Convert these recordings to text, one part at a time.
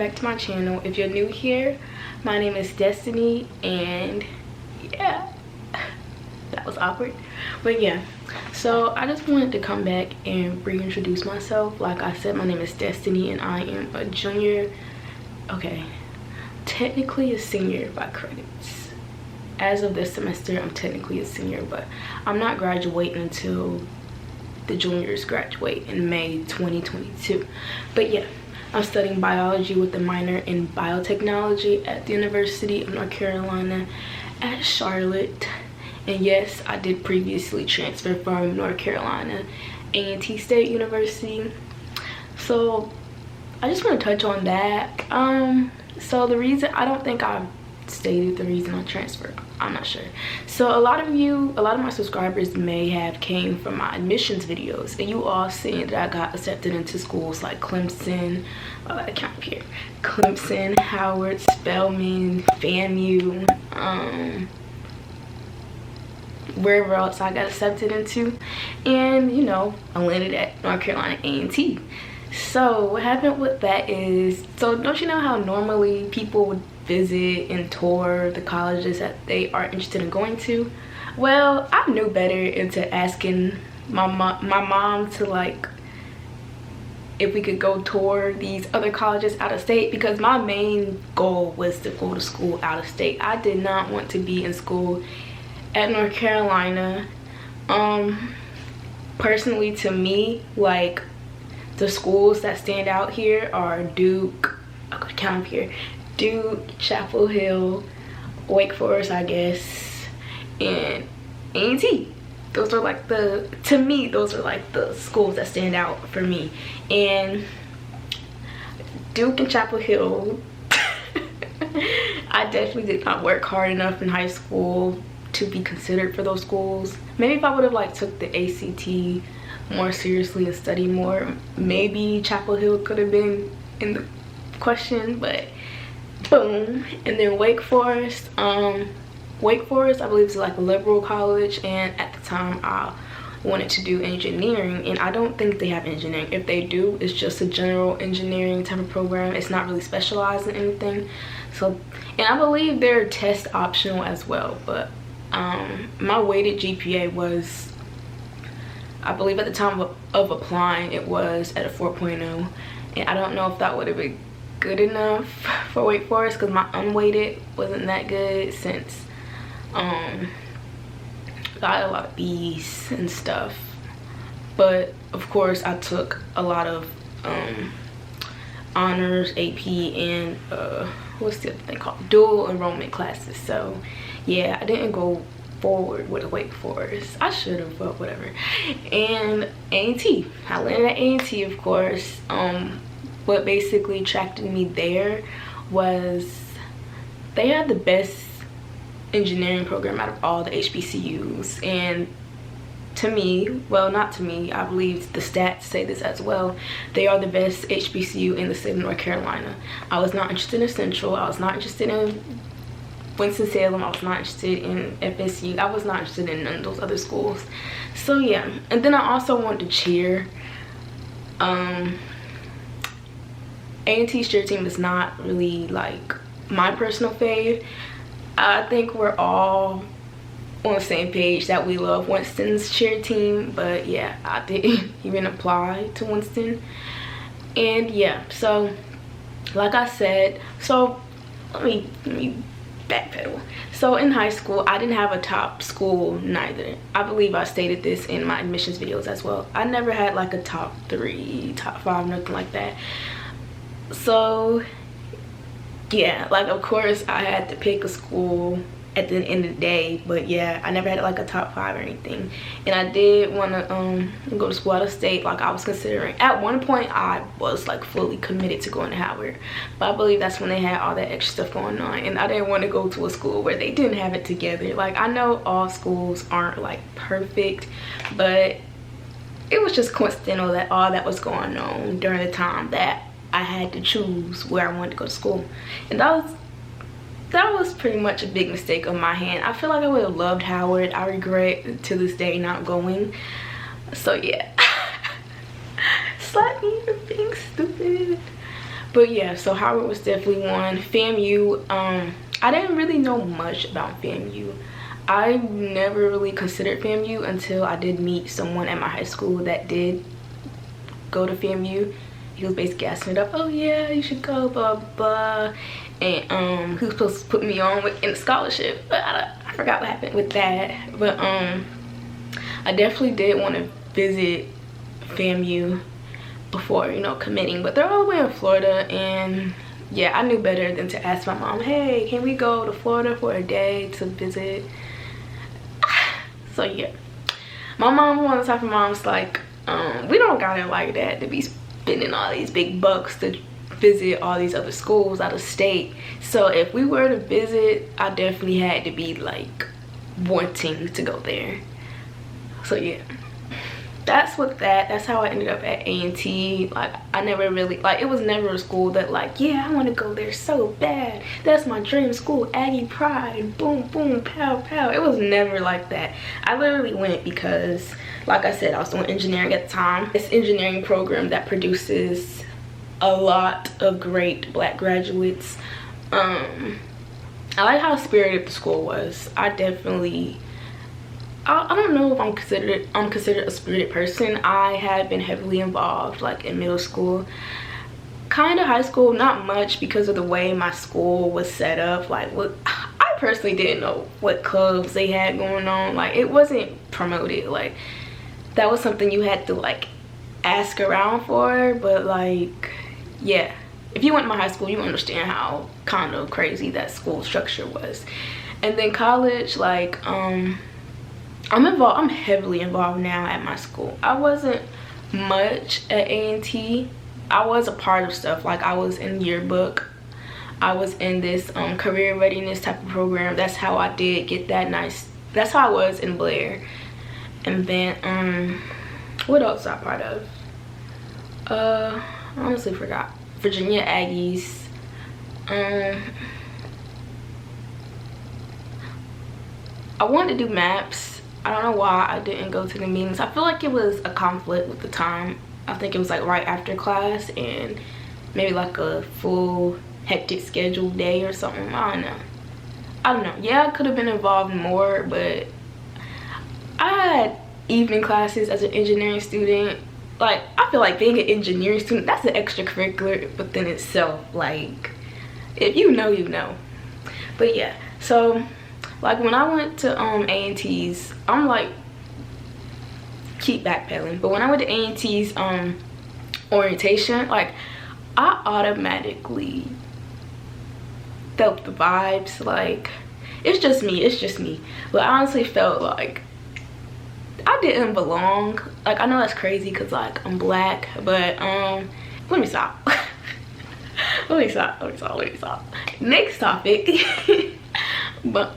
back to my channel. If you're new here, my name is Destiny, and yeah, that was awkward, but yeah. So I just wanted to come back and reintroduce myself. Like I said, my name is Destiny and I am a junior, okay, technically a senior by credits. As of this semester, I'm technically a senior, but I'm not graduating until the juniors graduate in May 2022. But yeah, I'm studying biology with a minor in biotechnology at the University of North Carolina at Charlotte. And yes, I did previously transfer from North Carolina A&T State University. So I just want to touch on that. So the reason, I don't think I've stated the reason I transferred. I'm not sure. So a lot of my subscribers may have came from my admissions videos, and you all seen that I got accepted into schools like Clemson, I count up here, Clemson, Howard, Spelman, FAMU, wherever else I got accepted into, and you know, I landed at North Carolina A&T. So what happened with that is, so don't you know how normally people would visit and tour the colleges that they are interested in going to? Well, I knew better into asking my mom to, like, if we could go tour these other colleges out of state, because my main goal was to go to school out of state. I did not want to be in school at North Carolina. Personally, to me, like, the schools that stand out here are Duke, I'm gonna count up here, Duke, Chapel Hill, Wake Forest, I guess, and A&T. Those are like to me, those are like the schools that stand out for me. And Duke and Chapel Hill, I definitely did not work hard enough in high school to be considered for those schools. Maybe if I would have like took the ACT more seriously and studied more, maybe Chapel Hill could have been in the question, but boom. And then Wake Forest, I believe, is like a liberal college, and at the time I wanted to do engineering, and I don't think they have engineering. If they do, it's just a general engineering type of program. It's not really specialized in anything. So, and I believe they're test optional as well, but my weighted GPA was, I believe at the time of applying, it was at a 4.0, and I don't know if that would have been good enough for Wake Forest, because my unweighted wasn't that good, since I got a lot of B's and stuff. But of course I took a lot of honors, AP, and what's the other thing called, dual enrollment classes. So yeah, I didn't go forward with Wake Forest. I should have, but whatever. And A&T, I landed at A&T, of course. What basically attracted me there was they had the best engineering program out of all the HBCUs. And to me, well, not to me, I believe the stats say this as well, they are the best HBCU in the state of North Carolina. I was not interested in Central, I was not interested in Winston-Salem, I was not interested in FSU, I was not interested in none of those other schools. So yeah, and then I also wanted to cheer. A&T's cheer team is not really like my personal fave. I think we're all on the same page that we love Winston's cheer team, but yeah, I didn't even apply to Winston. And yeah, so like I said, so let me backpedal. So in high school, I didn't have a top school neither. I believe I stated this in my admissions videos as well. I never had like a top 3, top 5, nothing like that. So yeah, like of course I had to pick a school at the end of the day, but yeah, I never had like a top 5 or anything. And I did want to go to school out of state. Like I was considering, at one point I was like fully committed to going to Howard, but I believe that's when they had all that extra stuff going on, and I didn't want to go to a school where they didn't have it together. Like I know all schools aren't like perfect, but it was just coincidental that all that was going on during the time that I had to choose where I wanted to go to school. And that was pretty much a big mistake on my hand. I feel like I would have loved Howard. I regret to this day not going. So yeah. Slap me for being stupid. But yeah, so Howard was definitely one. FAMU, I didn't really know much about FAMU. I never really considered FAMU until I did meet someone at my high school that did go to FAMU. He was basically asking it up, oh yeah, you should go, blah blah. And he was supposed to put me on in a scholarship, but I forgot what happened with that. But I definitely did want to visit FAMU before, you know, committing, but they're all the way in Florida, and yeah, I knew better than to ask my mom, hey, can we go to Florida for a day to visit? So yeah, my mom, one of the type of moms like, we don't got it like that to be spending all these big bucks to visit all these other schools out of state. So if we were to visit, I definitely had to be like wanting to go there. So yeah, that's how I ended up at A&T. Like, I never really, like, it was never a school that like, yeah, I want to go there so bad, that's my dream school, Aggie pride, boom boom pow pow. It was never like that. I literally went because, like I said, I was doing engineering at the time. It's an engineering program that produces a lot of great Black graduates. I like how spirited the school was. I definitely, I don't know if I'm considered a spirited person. I had been heavily involved like in middle school, kind of high school, not much because of the way my school was set up. Like, what, I personally didn't know what clubs they had going on. Like, it wasn't promoted. Like, that was something you had to like ask around for. But like, yeah, if you went to my high school, you understand how kind of crazy that school structure was. And then college, like, I'm heavily involved now at my school. I wasn't much at A&T. I was a part of stuff, like I was in yearbook, I was in this career readiness type of program. That's how I did get that nice, that's how I was in Blair. And then what else was I part of? I honestly forgot. Virginia Aggies. I wanted to do maps. I don't know why I didn't go to the meetings. I feel like it was a conflict with the time. I think it was like right after class and maybe like a full hectic scheduled day or something. I don't know. Yeah, I could have been involved more, but I had evening classes as an engineering student. Like, I feel like being an engineering student, that's an extracurricular within itself. Like, if you know, you know. But yeah, so like when I went to A&T's, I'm like, keep backpedaling, but when I went to A&T's orientation, like, I automatically felt the vibes. Like, it's just me, but I honestly felt like I didn't belong. Like, I know that's crazy because like I'm Black, but let me stop. let me stop. Next topic. But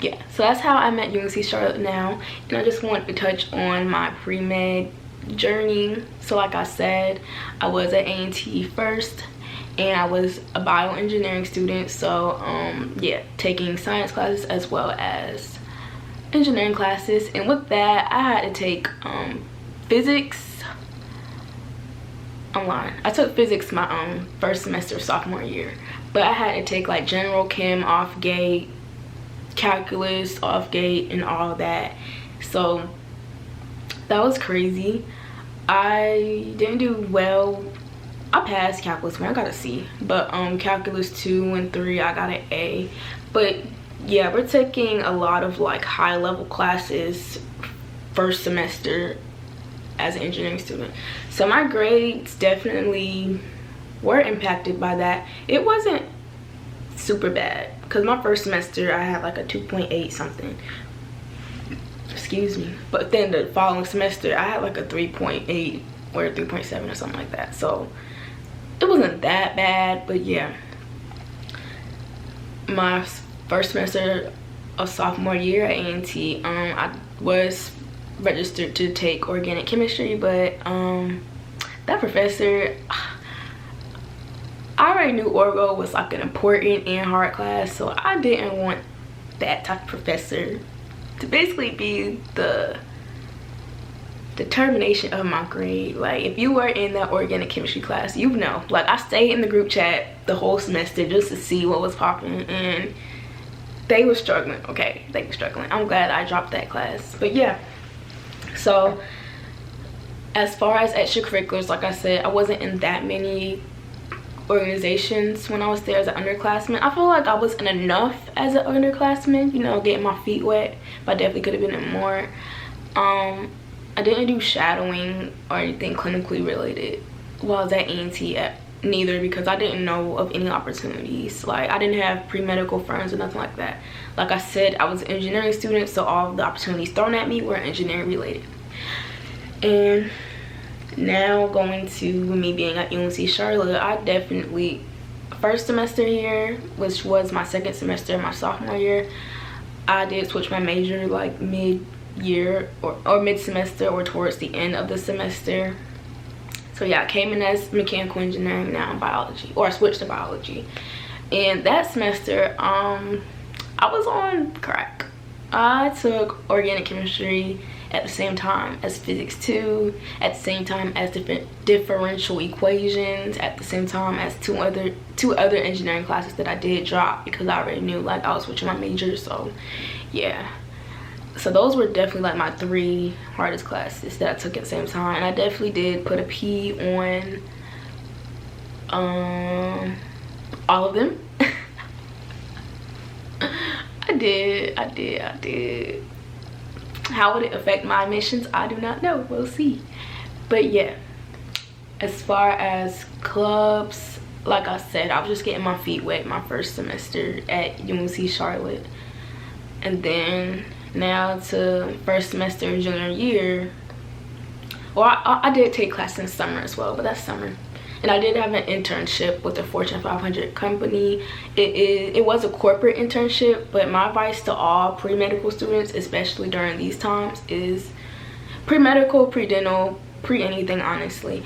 yeah, so that's how I'm at UNC Charlotte now, and I just wanted to touch on my pre-med journey. So like I said, I was at A&T first, and I was a bioengineering student. So yeah, taking science classes as well as engineering classes. And with that, I had to take physics. I'm lying, I took physics my first semester sophomore year, but I had to take like general chem off gate, calculus off gate, and all that. So that was crazy. I didn't do well. I passed calculus 1, I got a C, but calculus 2 and 3 I got an A. But yeah, we're taking a lot of like high level classes first semester as an engineering student, so my grades definitely were impacted by that. It wasn't super bad because my first semester I had like a 2.8 something, excuse me, but then the following semester I had like a 3.8 or 3.7 or something like that. So it wasn't that bad. But yeah, my first semester of sophomore year at A&T, I was registered to take organic chemistry, but that professor, I already knew Orgo was like an important and hard class, so I didn't want that type of professor to basically be the determination of my grade. Like, if you were in that organic chemistry class, you know, like, I stayed in the group chat the whole semester just to see what was popping, and they were struggling. Okay, they were struggling. I'm glad I dropped that class. But yeah, so as far as extracurriculars, like I said, I wasn't in that many organizations when I was there as an underclassman. I feel like I was in enough as an underclassman, you know, getting my feet wet, but I definitely could have been in more. I didn't do shadowing or anything clinically related while I was at Uncc neither, because I didn't know of any opportunities. Like, I didn't have pre-medical friends or nothing like that. Like I said, I was an engineering student, so all of the opportunities thrown at me were engineering related. And now going to me being at Uncc Charlotte, I definitely, first semester here, which was my second semester my sophomore year, I did switch my major like mid-year or mid-semester or towards the end of the semester. So yeah, I came in as mechanical engineering, now in biology, or I switched to biology. And that semester, I was on crack. I took organic chemistry at the same time as physics 2, at the same time as differential equations, at the same time as two other engineering classes that I did drop because I already knew like I was switching my major. So yeah, so those were definitely like my 3 hardest classes that I took at the same time. And I definitely did put a P on all of them. I did. How would it affect my admissions? I do not know. We'll see. But yeah, as far as clubs, like I said, I was just getting my feet wet my first semester at Uncc Charlotte. And then now to first semester junior year, well, I did take classes in summer as well, but that's summer. And I did have an internship with a Fortune 500 company. It was a corporate internship, but my advice to all pre-medical students, especially during these times, is pre-medical, pre-dental, pre-anything, honestly.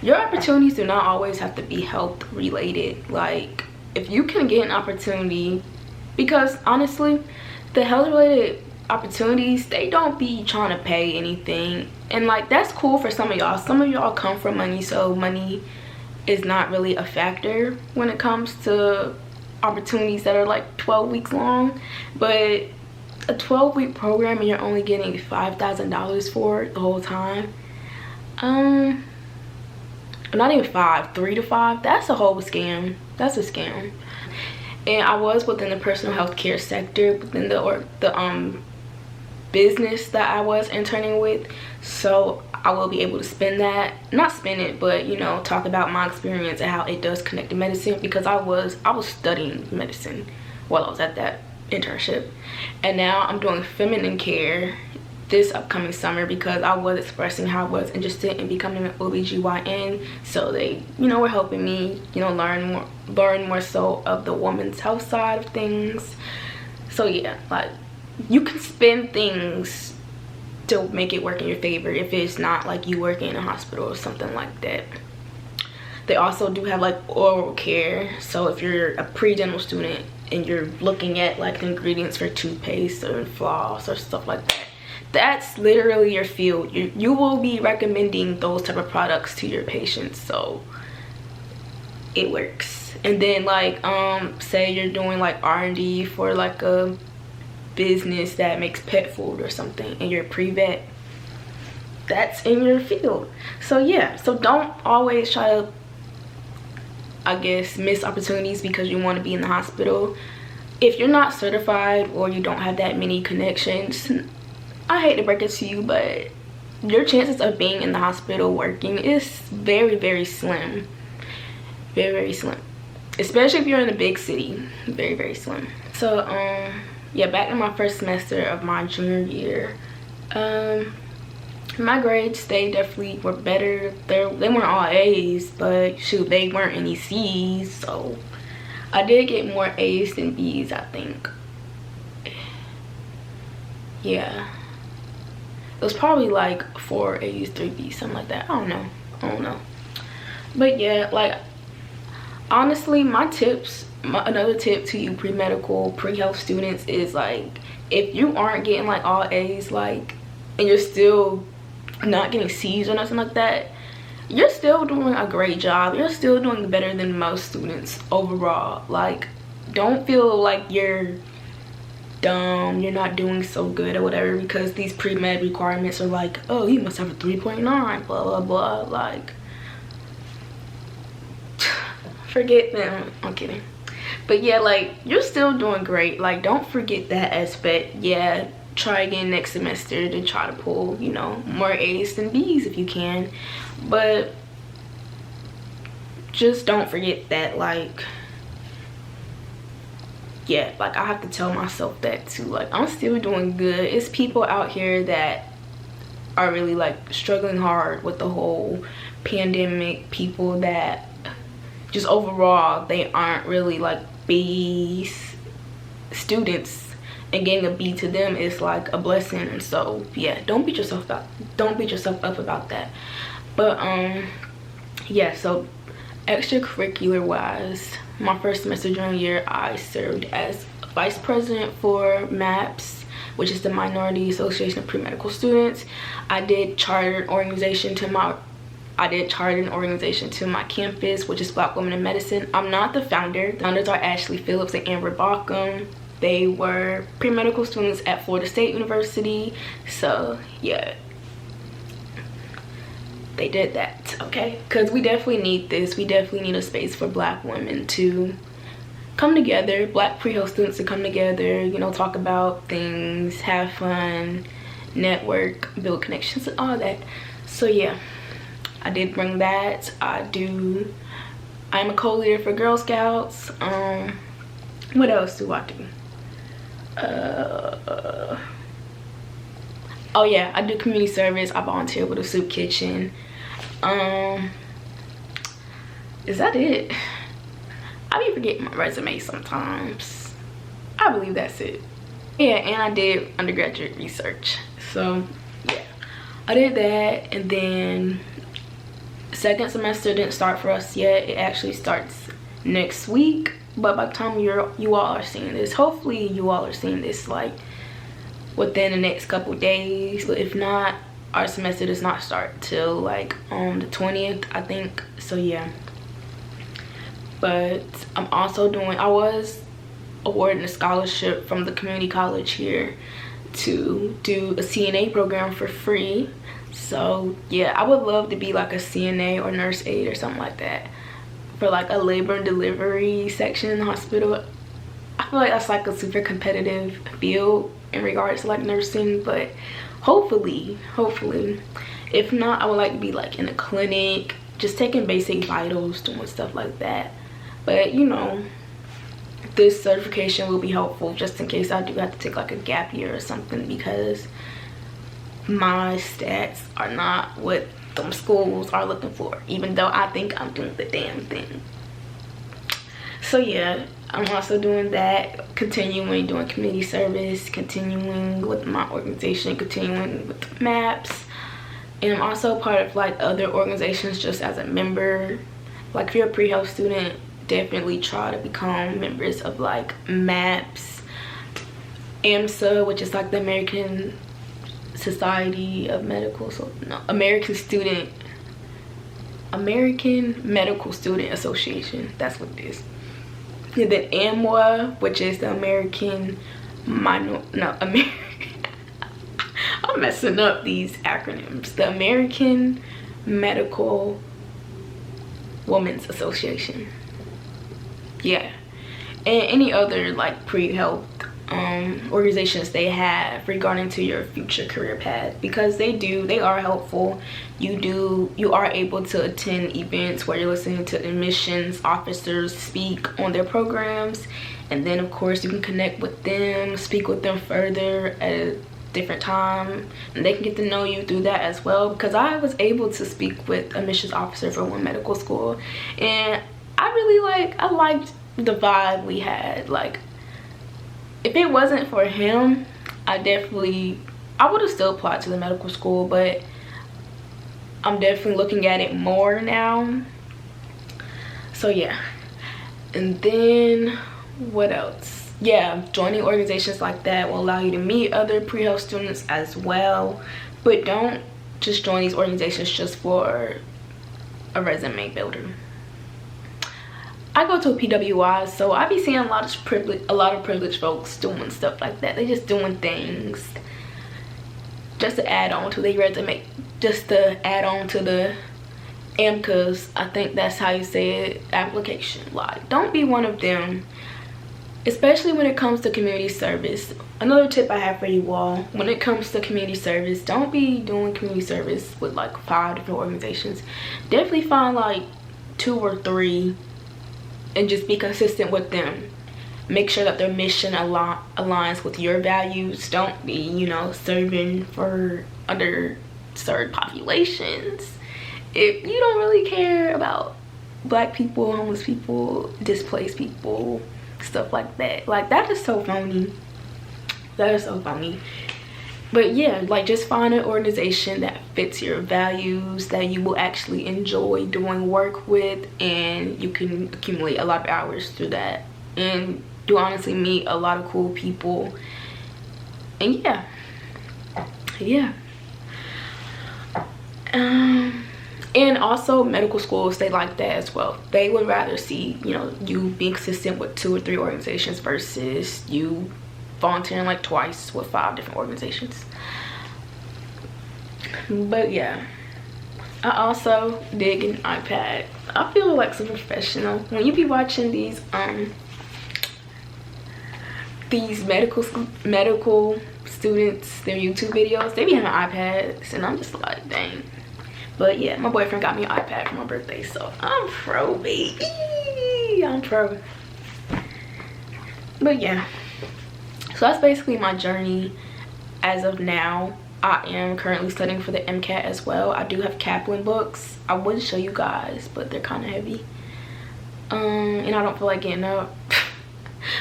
Your opportunities do not always have to be health related. Like, if you can get an opportunity, because honestly, the health related opportunities, they don't be trying to pay anything. And like, that's cool for some of y'all. Some of y'all come from money, so money is not really a factor when it comes to opportunities that are like 12 weeks long. But a 12-week program and you're only getting $5,000 for it the whole time, not even 5, 3 to 5, that's a whole scam. That's a scam. And I was within the personal health care sector, within the business that I was interning with, so I will be able to not spend it, but you know, talk about my experience and how it does connect to medicine, because I was studying medicine while I was at that internship. And now I'm doing feminine care this upcoming summer because I was expressing how I was interested in becoming an OBGYN. So they, you know, were helping me, you know, learn more so of the woman's health side of things. So yeah, like, you can spend things to make it work in your favor if it's not like you working in a hospital or something like that. They also do have like oral care. So if you're a pre-dental student and you're looking at like the ingredients for toothpaste or floss or stuff like that, that's literally your field. You will be recommending those type of products to your patients, so it works. And then like say you're doing like R&D for like a business that makes pet food or something and you're pre-vet, that's in your field. So yeah, so don't always try to, I guess, miss opportunities because you want to be in the hospital. If you're not certified or you don't have that many connections, I hate to break it to you, but your chances of being in the hospital working is very, very slim. Very, very slim. Especially if you're in a big city. Very, very slim. So yeah, back in my first semester of my junior year, my grades, they definitely were better. They weren't all A's, but shoot, they weren't any C's, so I did get more A's than B's, I think. Yeah, it was probably like 4 A's, 3 B's, something like that. I don't know. But yeah, like, honestly, another tip to you pre-medical, pre-health students is like, if you aren't getting like all A's, like, and you're still not getting C's or nothing like that, you're still doing a great job. You're still doing better than most students overall. Like, don't feel like you're dumb, you're not doing so good or whatever because these pre-med requirements are like, oh, you must have a 3.9, blah blah blah. Like, forget them. I'm kidding. But yeah, like, you're still doing great. Like, don't forget that aspect. Yeah, try again next semester to try to pull, you know, more A's than B's if you can, but just don't forget that, like, yeah, like, I have to tell myself that too. Like, I'm still doing good. It's people out here that are really like struggling hard with the whole pandemic, people that just overall they aren't really like B students, and getting a B to them is like a blessing. And so yeah, don't beat yourself up about that. But yeah, so extracurricular wise, my first semester during the year, I served as vice president for MAPS, which is the Minority Association of Pre-Medical Students. I did charter an organization to my campus, which is Black Women in Medicine. I'm not the founder. The founders are Ashley Phillips and Amber Bauckham. They were pre-medical students at Florida State University. So yeah, they did that, okay? Because we definitely need this. We definitely need a space for Black women to come together, Black pre-health students to come together, you know, talk about things, have fun, network, build connections, and all that. So yeah, I did bring that. I'm a co-leader for Girl Scouts. What else do I do? Oh yeah, I do community service. I volunteer with a soup kitchen. Is that it? I be forgetting my resume sometimes. I believe that's it. Yeah, and I did undergraduate research. So yeah, I did that. And then second semester didn't start for us yet. It actually starts next week. But by the time you all are seeing this, hopefully you all are seeing this like within the next couple days. But if not, our semester does not start till like on the 20th, I think. So yeah. But I was awarded a scholarship from the community college here to do a CNA program for free. So yeah, I would love to be like a CNA or nurse aide or something like that for like a labor and delivery section in the hospital. I feel like that's like a super competitive field in regards to like nursing, but hopefully, if not, I would like to be like in a clinic, just taking basic vitals, doing stuff like that. But you know, this certification will be helpful just in case I do have to take like a gap year or something, because my stats are not what them schools are looking for, even though I think I'm doing the damn thing. So yeah, I'm also doing that, continuing doing community service, continuing with my organization, continuing with MAPS. And I'm also part of like other organizations just as a member. Like if you're a pre-health student, definitely try to become members of like MAPS, AMSA, which is like the American Society of Medical, American Medical Student Association, that's what it is. And then AMWA, which is the I'm messing up these acronyms. The American Medical Women's Association. Yeah, and any other like pre-health organizations they have regarding to your future career path, because they are helpful. You are able to attend events where you're listening to admissions officers speak on their programs, and then of course you can connect with them, speak with them further at a different time, and they can get to know you through that as well. Because I was able to speak with admissions officer for one medical school, and I liked the vibe we had. Like, if it wasn't for him, I would have still applied to the medical school, but I'm definitely looking at it more now. So yeah. And then what else? Yeah, joining organizations like that will allow you to meet other pre-health students as well. But don't just join these organizations just for a resume builder. I go to a PWI, so I be seeing a lot of privileged folks doing stuff like that. They just doing things just to add on to their resume, just to add on to the AMCA's, I think that's how you say it, application. Like, don't be one of them, especially when it comes to community service. Another tip I have for you all, when it comes to community service, don't be doing community service with like 5 different organizations. Definitely find like 2 or 3 and just be consistent with them. Make sure that their mission aligns with your values. Don't be, you know, serving for underserved populations if you don't really care about Black people, homeless people, displaced people, stuff like that. Like, that is so phony. That is so phony. But yeah, like, just find an organization that fits your values, that you will actually enjoy doing work with, and you can accumulate a lot of hours through that, and do honestly meet a lot of cool people. And yeah, and also medical schools, they like that as well. They would rather see, you know, you being consistent with 2 or 3 organizations versus you volunteering like twice with 5 different organizations. But yeah, I also dig an iPad. I feel like some professional when you be watching these medical students, their YouTube videos, they be having iPads, and I'm just like, dang. But yeah, my boyfriend got me an iPad for my birthday, so I'm pro, baby. I'm pro. But yeah, so that's basically my journey as of now. I am currently studying for the MCAT as well. I do have Kaplan books. I would show you guys, but they're kind of heavy. And I don't feel like getting up.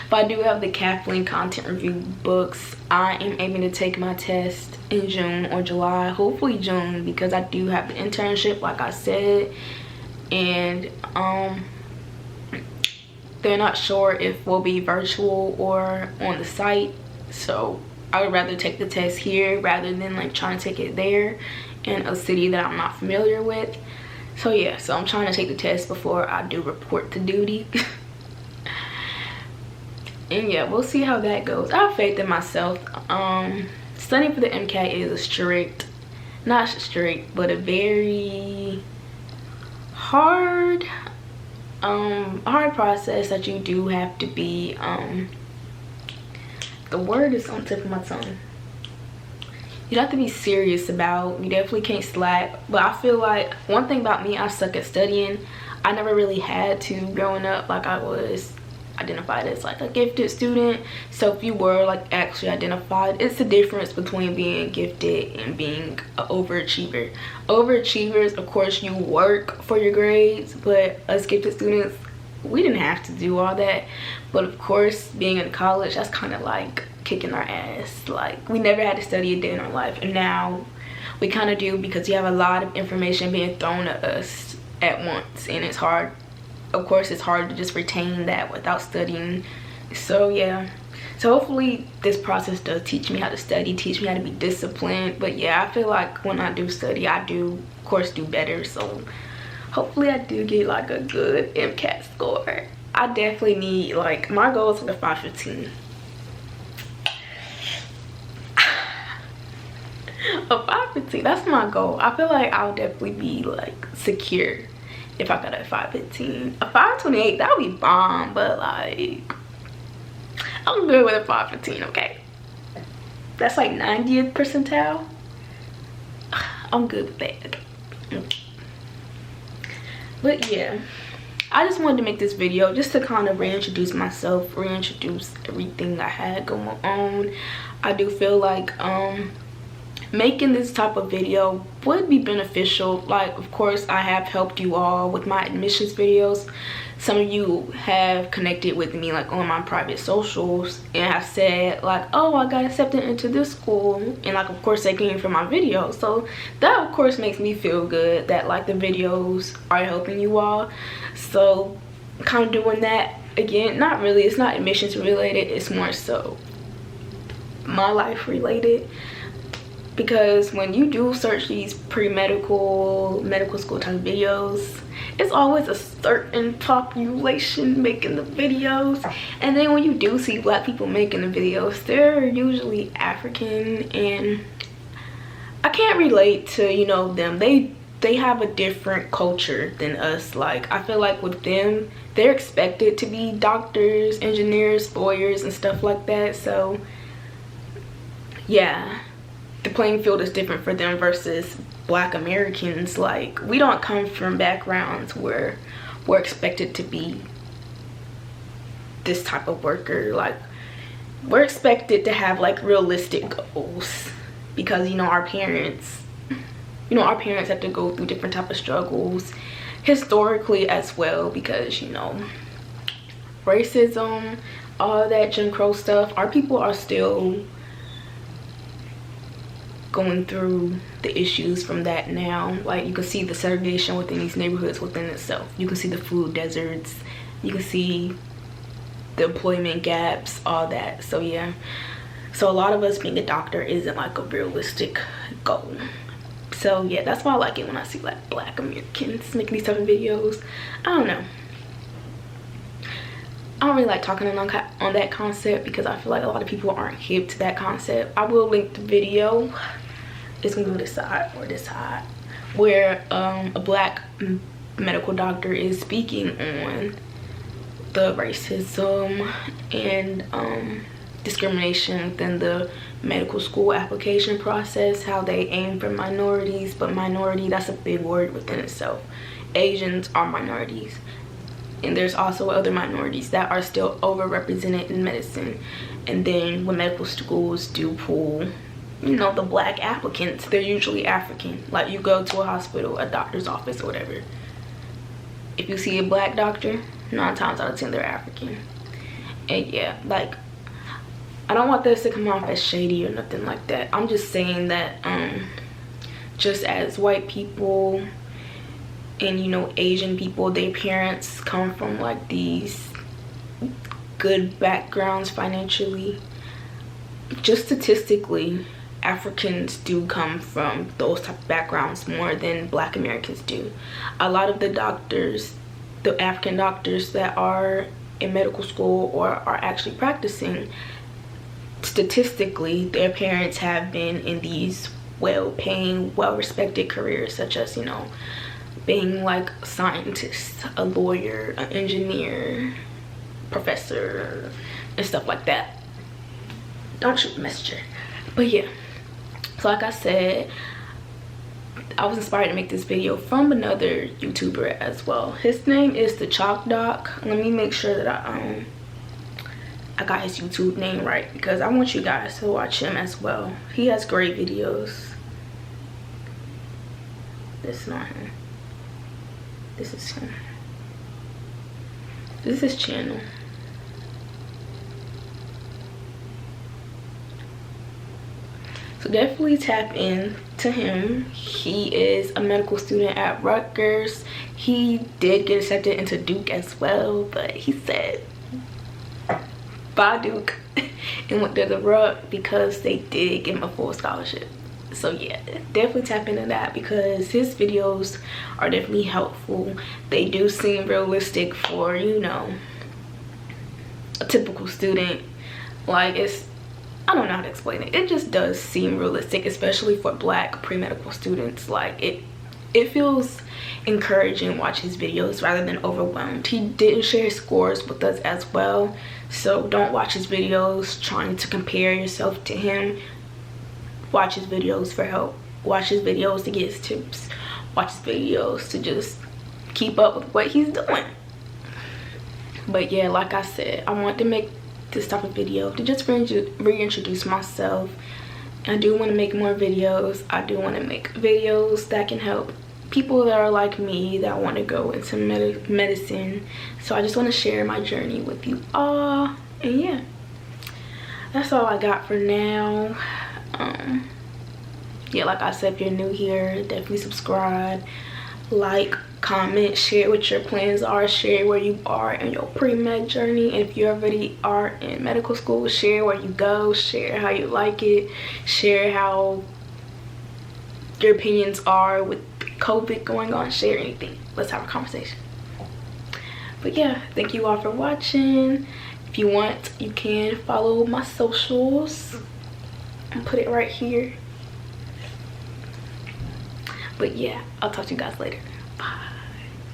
But I do have the Kaplan content review books. I am aiming to take my test in June or July, hopefully June, because I do have an internship, like I said, and they're not sure if we'll be virtual or on the site, so I would rather take the test here rather than like trying to take it there in a city that I'm not familiar with. So yeah, so I'm trying to take the test before I do report to duty. And yeah, we'll see how that goes. I have faith in myself. Studying for the MCAT is a strict, not strict, but a very hard process that you do have to be, the word is on the tip of my tongue. You have to be serious about. You definitely can't slack. But I feel like one thing about me, I suck at studying. I never really had to growing up. Like, I was identified as like a gifted student, so if you were like actually identified, it's the difference between being gifted and being an overachiever. Overachievers, of course, you work for your grades, but us gifted students, we didn't have to do all that. But of course, being in college, that's kind of like kicking our ass. Like, we never had to study a day in our life, and now we kind of do, because you have a lot of information being thrown at us at once, and it's hard. Of course, it's hard to just retain that without studying. So yeah, so hopefully this process does teach me how to study, teach me how to be disciplined. But yeah, I feel like when I do study, I do of course do better. So hopefully I do get like a good MCAT score. I definitely need, like, my goal is like a 515. A 515, that's my goal. I feel like I'll definitely be like secure if I got a 515. A 528, that would be bomb, but like, I'm good with a 515, okay? That's like 90th percentile. I'm good with that. But yeah, I just wanted to make this video just to kind of reintroduce myself, reintroduce everything I had going on. I do feel like making this type of video would be beneficial. Like, of course, I have helped you all with my admissions videos. Some of you have connected with me like on my private socials and have said like, oh, I got accepted into this school, and like, of course, they came from my videos. So that of course makes me feel good that like the videos are helping you all. So kind of doing that again, not really, it's not admissions related, it's more so my life related. because when you do search these pre-medical, medical school type videos, it's always a certain population making the videos, and then when you do see black people making the videos, they're usually African, and I can't relate to, you know, them. They have a different culture than us. Like, I feel like with them, they're expected to be doctors, engineers, lawyers, and stuff like that. So yeah, the playing field is different for them versus black Americans. Like, we don't come from backgrounds where we're expected to be this type of worker. Like, we're expected to have like realistic goals because, you know, our parents have to go through different type of struggles historically as well, because, you know, racism, all that Jim Crow stuff, our people are still going through the issues from that now. Like, you can see the segregation within these neighborhoods within itself. You can see the food deserts, you can see the employment gaps, all that. So yeah, so a lot of us being a doctor isn't like a realistic goal. So yeah, that's why I like it when I see like black Americans making these type of videos. I don't know, I don't really like talking on that concept because I feel like a lot of people aren't hip to that concept. I will link the video. It's gonna go this side or this side, where a black medical doctor is speaking on the racism and discrimination within the medical school application process, how they aim for minorities, but minority, that's a big word within itself. Asians are minorities, and there's also other minorities that are still overrepresented in medicine. And then when medical schools do pull, you know, the black applicants, they're usually African. Like, you go to a hospital, a doctor's office or whatever, if you see a black doctor, 9 times out of 10 they're African. And yeah, like, I don't want this to come off as shady or nothing like that. I'm just saying that just as white people and, you know, Asian people, their parents come from like these good backgrounds financially. Just statistically, Africans do come from those type of backgrounds more than black Americans do. A lot of the doctors, the African doctors that are in medical school or are actually practicing, statistically their parents have been in these well-paying, well-respected careers, such as, you know, being like a scientist, a lawyer, an engineer, professor, and stuff like that. Don't shoot the messenger. But yeah, so like I said, I was inspired to make this video from another YouTuber as well. His name is the Chalk Doc. Let me make sure that I got his YouTube name right, because I want you guys to watch him as well. He has great videos. This is not him. This is him. This is his channel. So definitely tap in to him. He is a medical student at Rutgers. He did get accepted into Duke as well, but he said bye Duke and went to the Ruck because they did give him a full scholarship. So yeah, definitely tap into that because his videos are definitely helpful. They do seem realistic for, you know, a typical student. Like, it's, I don't know how to explain it. It just does seem realistic, especially for black pre-medical students. Like, it feels encouraging to watch his videos rather than overwhelmed. He didn't share his scores with us as well, so don't watch his videos trying to compare yourself to him. Watch his videos for help. Watch his videos to get his tips. Watch his videos to just keep up with what he's doing. But yeah, like I said, I want to make this type of video to just reintroduce myself. I do want to make more videos. I do want to make videos that can help people that are like me that want to go into medicine. So I just want to share my journey with you all. And yeah, that's all I got for now. Yeah, like I said, if you're new here, definitely subscribe, like, comment, share what your plans are, share where you are in your pre-med journey. And if you already are in medical school, share where you go, share how you like it, share how your opinions are with COVID going on. Share anything. Let's have a conversation. But yeah, thank you all for watching. If you want, you can follow my socials and put it right here. But yeah, I'll talk to you guys later.